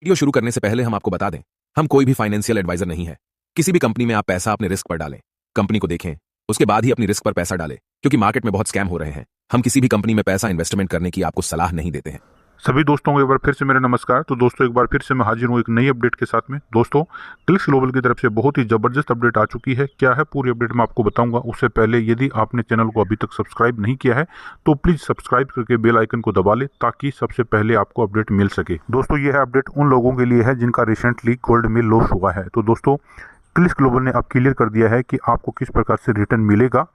Video शुरू करने से पहले हम आपको बता दें, हम कोई भी फाइनेंशियल एडवाइजर नहीं है। किसी भी कंपनी में आप पैसा अपने रिस्क पर डालें, कंपनी को देखें, उसके बाद ही अपनी रिस्क पर पैसा डालें, क्योंकि मार्केट में बहुत स्कैम हो रहे हैं। हम किसी भी कंपनी में पैसा इन्वेस्टमेंट करने की आपको सलाह नहीं देते हैं। सभी दोस्तों को एक बार फिर से मेरा नमस्कार। तो दोस्तों, एक बार फिर से मैं हाजिर हूँ एक नई अपडेट के साथ में। दोस्तों, क्लिक्स ग्लोबल की तरफ से बहुत ही ज़बरदस्त अपडेट आ चुकी है। क्या है पूरी अपडेट मैं आपको बताऊंगा। उससे पहले यदि आपने चैनल को अभी तक सब्सक्राइब नहीं किया है तो प्लीज़ सब्सक्राइब करके बेल आइकन को दबा ले, ताकि सबसे पहले आपको अपडेट मिल सके। दोस्तों, यह अपडेट उन लोगों के लिए है जिनका रिसेंटली गोल्ड में लॉस हुआ है। तो दोस्तों, क्लिक्स ग्लोबल ने अब क्लियर कर दिया है कि आपको किस प्रकार से रिटर्न मिलेगा।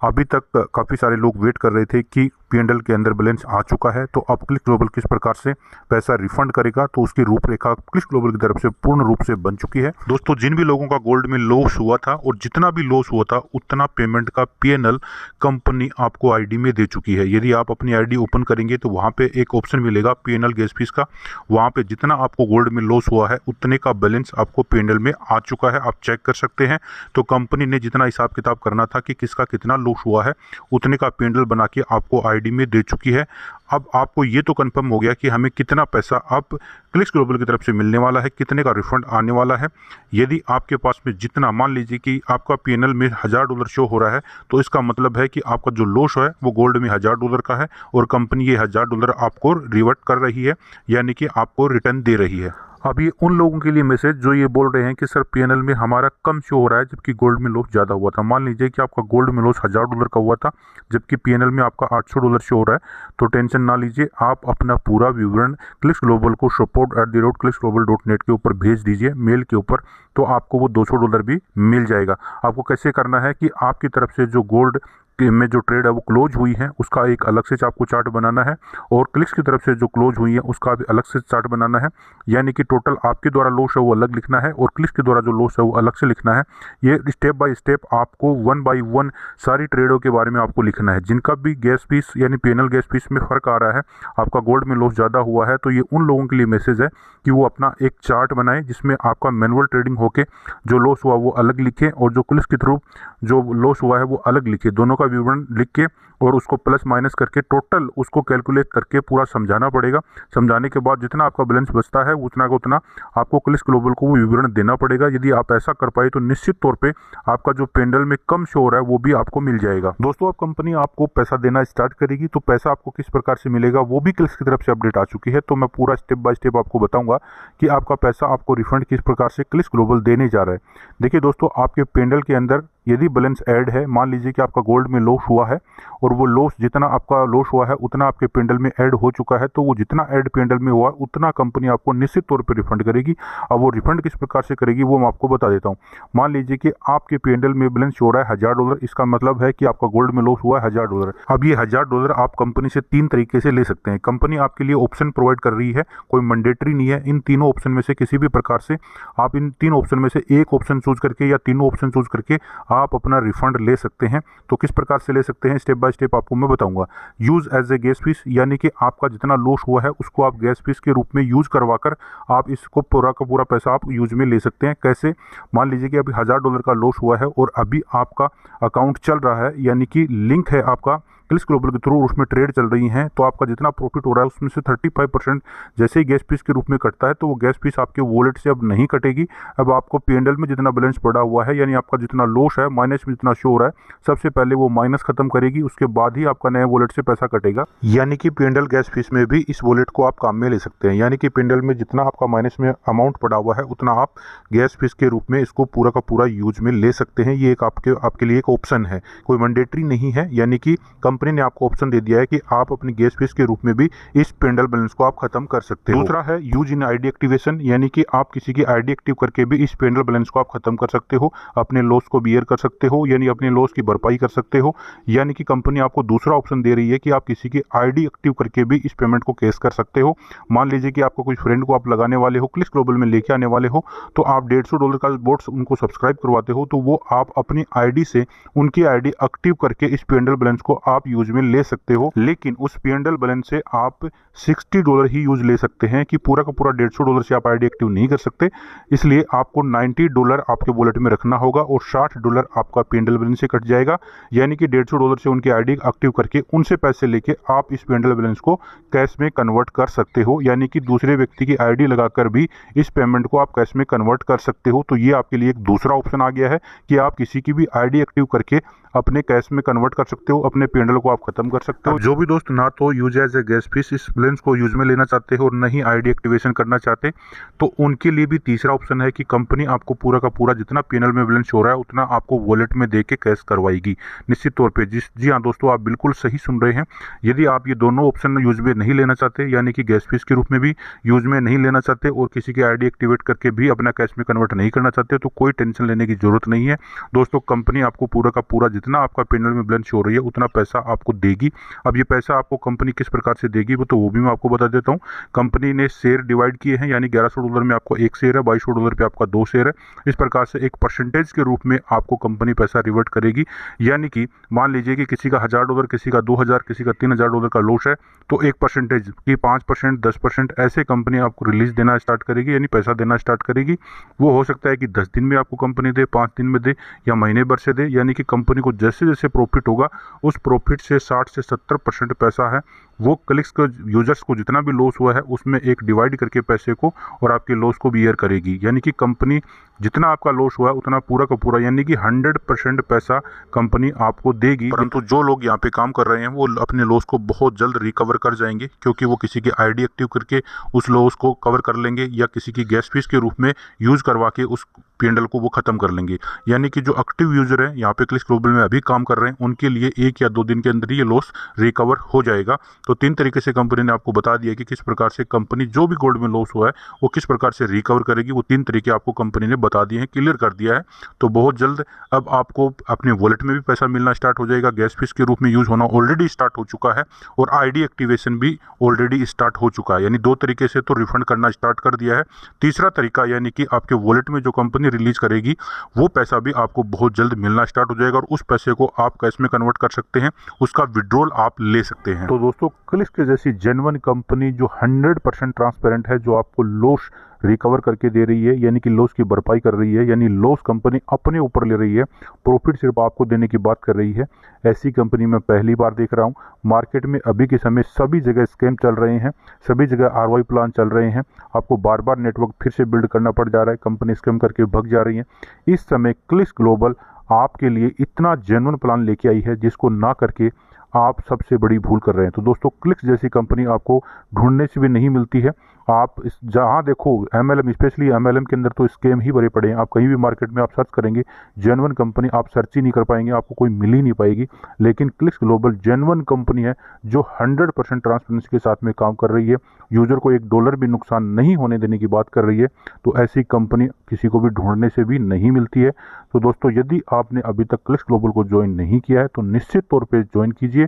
अभी तक काफ़ी सारे लोग वेट कर रहे थे कि P&L के अंदर बैलेंस आ चुका है, तो अब क्लिक्स ग्लोबल किस प्रकार से पैसा रिफंड करेगा, तो उसकी रूपरेखा क्लिक्स ग्लोबल की तरफ से पूर्ण रूप से बन चुकी है। दोस्तों, जिन भी लोगों का गोल्ड में लॉस हुआ था और जितना भी लॉस हुआ था उतना पेमेंट का P&L कंपनी आपको आईडी में दे चुकी है। यदि आप अपनी आईडी ओपन करेंगे तो वहाँ पे एक ऑप्शन मिलेगा P&L गैस फीस का। वहाँ पे जितना आपको गोल्ड में लॉस हुआ है उतने का बैलेंस आपको P&L में आ चुका है, आप चेक कर सकते हैं। तो कंपनी ने जितना हिसाब किताब करना था कि किसका कितना लॉस हुआ है, उतने का P&L बना के आपको आईडी में दे चुकी है। अब आपको ये तो कंफर्म हो गया कि हमें कितना पैसा अब क्लिक्स ग्लोबल की तरफ से मिलने वाला है, कितने का रिफंड आने वाला है। यदि आपके पास में जितना, मान लीजिए कि आपका P&L में $1000 शो हो रहा है, तो इसका मतलब है कि आपका जो लॉस है वो गोल्ड में $1000 का है और कंपनी ये $1000 आपको रिवर्ट कर रही है, यानी कि आपको रिटर्न दे रही है। अब ये उन लोगों के लिए मैसेज जो ये बोल रहे हैं कि सर P&L में हमारा कम शो हो रहा है जबकि गोल्ड में लॉस ज़्यादा हुआ था। मान लीजिए कि आपका गोल्ड में लॉस $1000 का हुआ था जबकि P&L में आपका $800 शो हो रहा है, तो टेंशन ना लीजिए। आप अपना पूरा विवरण क्लिक्स ग्लोबल को support@clicksglobal.net के ऊपर भेज दीजिए, मेल के ऊपर, तो आपको वो $200 भी मिल जाएगा। आपको कैसे करना है कि आपकी तरफ से जो गोल्ड में जो ट्रेड है वो क्लोज हुई है उसका एक अलग से आपको चार्ट बनाना है, और क्लिक्स की तरफ से जो क्लोज हुई है उसका भी अलग से चार्ट बनाना है। यानी कि टोटल आपके द्वारा लॉस है वो अलग लिखना है और क्लिक्स के द्वारा जो लॉस है वो अलग से लिखना है। ये स्टेप बाय स्टेप आपको 1 बाय 1 सारी ट्रेडों के बारे में आपको लिखना है। जिनका भी गैस फीस यानी P&L गैस फीस में फ़र्क आ रहा है, आपका गोल्ड में लॉस ज़्यादा हुआ है, तो ये उन लोगों के लिए मैसेज है कि वो अपना एक चार्ट बनाए जिसमें आपका मैनुअल ट्रेडिंग होके जो लॉस हुआ वो अलग लिखे और जो क्लिक्स के थ्रू जो लॉस हुआ है वो अलग लिखे। दोनों का विवरण लिख के और उसको प्लस माइनस करके टोटल उसको कैलकुलेट करके पूरा समझाना पड़ेगा। समझाने के बाद जितना आपका बैलेंस बचता है उतना का उतना आपको क्लिक्स ग्लोबल को वो विवरण देना पड़ेगा। यदि आप ऐसा कर पाए तो निश्चित तौर पे आपका जो P&L में कम शो हो रहा है वो भी आपको मिल जाएगा। दोस्तों, अब कंपनी आपको पैसा देना स्टार्ट करेगी, तो पैसा आपको किस प्रकार से मिलेगा वो भी क्लिक्स की तरफ से अपडेट आ चुकी है। तो मैं पूरा स्टेप बाय स्टेप आपको बताऊंगा कि आपका पैसा आपको रिफंड किस प्रकार से क्लिक्स ग्लोबल देने जा रहा है। देखिए दोस्तों, आपके P&L के अंदर यदि बैलेंस ऐड है, मान लीजिए कि आपका गोल्ड में लॉस हुआ है और वो लॉस जितना आपका लॉस हुआ है उतना आपके P&L में ऐड हो चुका है, तो वो जितना ऐड P&L में हुआ उतना कंपनी आपको निश्चित तौर पे रिफंड करेगी। अब वो रिफंड किस प्रकार से करेगी वो मैं आपको बता देता हूँ। मान लीजिए कि आपके P&L में बैलेंस हो रहा है $1000, इसका मतलब है कि आपका गोल्ड में लॉस हुआ है $1000। अब ये $1000 आप कंपनी से 3 तरीके से ले सकते हैं। कंपनी आपके लिए ऑप्शन प्रोवाइड कर रही है, कोई मैंडेटरी नहीं है। इन तीनों ऑप्शन में से किसी भी प्रकार से आप इन 3 ऑप्शन में से एक ऑप्शन चूज करके या तीनों ऑप्शन चूज करके आप अपना रिफंड ले सकते हैं। तो किस प्रकार से ले सकते हैं स्टेप बाय स्टेप आपको मैं बताऊंगा। Use as a gas fees, यानी कि आपका जितना लॉस हुआ है उसको आप गैस फीस के रूप में यूज करवाकर आप इसको पूरा का पूरा पैसा आप यूज में ले सकते हैं। कैसे? मान लीजिए कि अभी $1000 का लॉस हुआ है और अभी आपका अकाउंट चल रहा है, यानी कि लिंक है आपका क्लिक्स ग्लोबल के थ्रू, उसमें ट्रेड चल रही हैं, तो आपका जितना प्रॉफिट हो रहा है उसमें से 35% जैसे ही गैस फीस के रूप में कटता है, तो वो गैस फीस आपके वॉलेट से अब नहीं कटेगी। अब आपको P&L में जितना बैलेंस पड़ा हुआ है, यानी आपका जितना लॉस है माइनस में जितना शो हो रहा है, सबसे पहले वो माइनस खत्म करेगी, उसके बाद ही आपका नए वॉलेट से पैसा कटेगा। यानी कि P&L गैस फीस में भी इस वॉलेट को आप काम में ले सकते हैं। यानी कि P&L में जितना आपका माइनस में अमाउंट पड़ा हुआ है उतना आप गैस फीस के रूप में इसको पूरा का पूरा यूज में ले सकते हैं। ये एक आपके लिए एक ऑप्शन है, कोई मैंडेटरी नहीं है। यानी कि कंपनी ने आपको ऑप्शन दिया है कि आप अपनी गैस फीस के रूप में भी इस P&L बैलेंस को आप खत्म कर सकते हो। दूसरा है यूज इन आईडी एक्टिवेशन, यानी कि आप किसी की आईडी एक्टिव करके भी इस P&L बैलेंस को आप खत्म कर सकते हो, अपने लॉस को बियर कर सकते हो, यानी अपने लॉस की भरपाई कर सकते हो। यानी कि कंपनी आपको दूसरा ऑप्शन दे रही है कि आप किसी की आईडी एक्टिव करके भी इस पेमेंट को कैश कर सकते हो। मान लीजिए कि आपको कोई फ्रेंड को आप लगाने वाले हो, क्लिक्स ग्लोबल में लेके आने वाले हो, तो आप $150 का बोट्स उनको सब्सक्राइब करवाते हो, तो वो आप अपनी आईडी से उनकी आईडी एक्टिव करके इस P&L बैलेंस को आप यूज में ले सकते हो, लेकिन उस P&L बैलेंस से आप $60 ही यूज ले सकते हैं कि पूरा का पूरा $150 से आप आईडी एक्टिव नहीं कर सकते। इसलिए आपको $90 आपके वॉलेट में रखना होगा और $60 आपका P&L बैलेंस से कट जाएगा। यानी कि $150 से उनकी आईडी एक्टिव करके उनसे पैसे लेके आप इस P&L बैलेंस को कैश में कन्वर्ट कर सकते हो, यानी कि दूसरे व्यक्ति की आईडी लगाकर भी इस पेमेंट को आप कैश में कन्वर्ट कर सकते हो। तो ये आपके लिए एक दूसरा ऑप्शन आ गया है कि आप किसी की भी आईडी एक्टिव करके अपने कैश में कन्वर्ट कर सकते हो, अपने P&L को आप खत्म कर सकते हो। जो भी दोस्त ना तो use as a gas fees इस बैलेंस को यूज में लेना चाहते हो और नहीं आईडी एक्टिवेशन करना चाहते, तो उनके लिए भी तीसरा ऑप्शन है कि कंपनी आपको पूरा का पूरा जितना P&L में बैलेंस हो रहा है उतना आपको वॉलेट में दे के कैश करवाएगी निश्चित तौर पे। जी हाँ दोस्तों, आप बिल्कुल सही सुन रहे हैं। यदि आप ये दोनों ऑप्शन यूज में नहीं लेना चाहते, यानी कि गैस फीस के रूप में भी यूज में नहीं लेना चाहते और किसी की आईडी एक्टिवेट करके भी अपना कैश में कन्वर्ट नहीं करना चाहते, तो कोई टेंशन लेने की जरूरत नहीं है दोस्तों। कंपनी आपको पूरा का पूरा जितना आपका P&L में बैलेंस हो रही है उतना पैसा आपको देगी। अब ये पैसा आपको कंपनी किस प्रकार से देगी वो भी मैं आपको बता देता हूँ। कंपनी ने शेयर डिवाइड किए हैं, यानी $1100 में आपको 1 शेयर है, $2200 पे आपका 2 शेयर है। इस प्रकार से एक परसेंटेज के रूप में आपको कंपनी पैसा रिवर्ट करेगी। यानी कि मान लीजिए कि किसी का $1000, किसी का 2000, किसी का $3000 का लॉस है, तो एक परसेंटेज की 5%, 10% ऐसे कंपनी आपको रिलीज देना स्टार्ट करेगी, यानी पैसा देना स्टार्ट करेगी। वो हो सकता है कि 10 दिन में आपको कंपनी दे, 5 दिन में दे या महीने भर से दे। यानी कि कंपनी को जैसे जैसे प्रॉफिट होगा उस प्रॉफिट से 60 से 70% पैसा है वो क्लिक्स को यूजर्स को जितना भी लॉस हुआ है उसमें एक डिवाइड करके पैसे को और आपके लॉस को बियर करेगी। यानी कि कंपनी जितना आपका लॉस हुआ है उतना पूरा का पूरा, यानी कि 100% पैसा कंपनी आपको देगी। परंतु जो लोग यहाँ पे काम कर रहे हैं वो अपने लॉस को बहुत जल्द रिकवर कर जाएंगे, क्योंकि वो किसी की आईडी एक्टिव करके उस लॉस को कवर कर लेंगे या किसी की गैस फीस के रूप में यूज करवा के उस P&L को वो खत्म कर लेंगे। यानी कि जो एक्टिव यूजर है यहाँ पे क्लिक्स ग्लोबल में अभी काम कर रहे हैं उनके लिए 1 या 2 दिन के अंदर ही ये लॉस रिकवर हो जाएगा। तो 3 तरीके से कंपनी ने आपको बता दिया कि किस प्रकार से कंपनी जो भी गोल्ड में लॉस हुआ है वो किस प्रकार से रिकवर करेगी। वो 3 तरीके आपको कंपनी ने बता दिए हैं, क्लियर कर दिया है। तो बहुत जल्द अब आपको अपने वॉलेट में भी पैसा मिलना स्टार्ट हो जाएगा, गैस फीस के रूप में यूज होना ऑलरेडी स्टार्ट हो चुका है और आईडी एक्टिवेशन भी ऑलरेडी स्टार्ट हो चुका है। यानी 2 तरीके से तो रिफंड करना स्टार्ट कर दिया है। तीसरा तरीका यानी कि आपके वॉलेट में जो कंपनी रिलीज करेगी वो पैसा भी आपको बहुत जल्द मिलना स्टार्ट हो जाएगा और उस पैसे को आप कैश में कन्वर्ट कर सकते हैं, उसका विड्रॉल आप ले सकते हैं। तो दोस्तों, क्लिक्स के जैसी जेन्युइन कंपनी जो 100% ट्रांसपेरेंट है, जो आपको लॉस रिकवर करके दे रही है, यानी कि लॉस की भरपाई कर रही है, यानी लॉस कंपनी अपने ऊपर ले रही है, प्रॉफिट सिर्फ आपको देने की बात कर रही है, ऐसी कंपनी मैं पहली बार देख रहा हूं। मार्केट में अभी के समय सभी जगह स्कैम चल रहे हैं, सभी जगह ROI प्लान चल रहे हैं, आपको बार बार नेटवर्क फिर से बिल्ड करना पड़ जा रहा है, कंपनी स्कैम करके भग जा रही है। इस समय क्लिक्स ग्लोबल आपके लिए इतना जेन्युइन प्लान लेके आई है जिसको ना करके आप सबसे बड़ी भूल कर रहे हैं। तो दोस्तों, क्लिक्स जैसी कंपनी आपको ढूंढने से भी नहीं मिलती है। आप इस जहां देखो MLM, स्पेशली MLM के अंदर तो स्कैम ही भरे पड़े हैं। आप कहीं भी मार्केट में आप सर्च करेंगे जेन्युइन कंपनी आप सर्च ही नहीं कर पाएंगे, आपको कोई मिल ही नहीं पाएगी। लेकिन क्लिक्स ग्लोबल जेन्युइन कंपनी है जो 100% ट्रांसपेरेंसी के साथ में काम कर रही है, यूजर को $1 भी नुकसान नहीं होने देने की बात कर रही है। तो ऐसी कंपनी किसी को भी ढूंढने से भी नहीं मिलती है। तो दोस्तों, यदि आपने अभी तक क्लिक्स ग्लोबल को ज्वाइन नहीं किया है तो निश्चित तौर पर ज्वाइन कीजिए,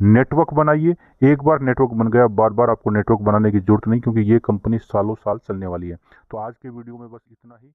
नेटवर्क बनाइए। एक बार नेटवर्क बन गया, बार बार आपको नेटवर्क बनाने की जरूरत नहीं, क्योंकि ये कंपनी सालों साल चलने वाली है। तो आज के वीडियो में बस इतना ही।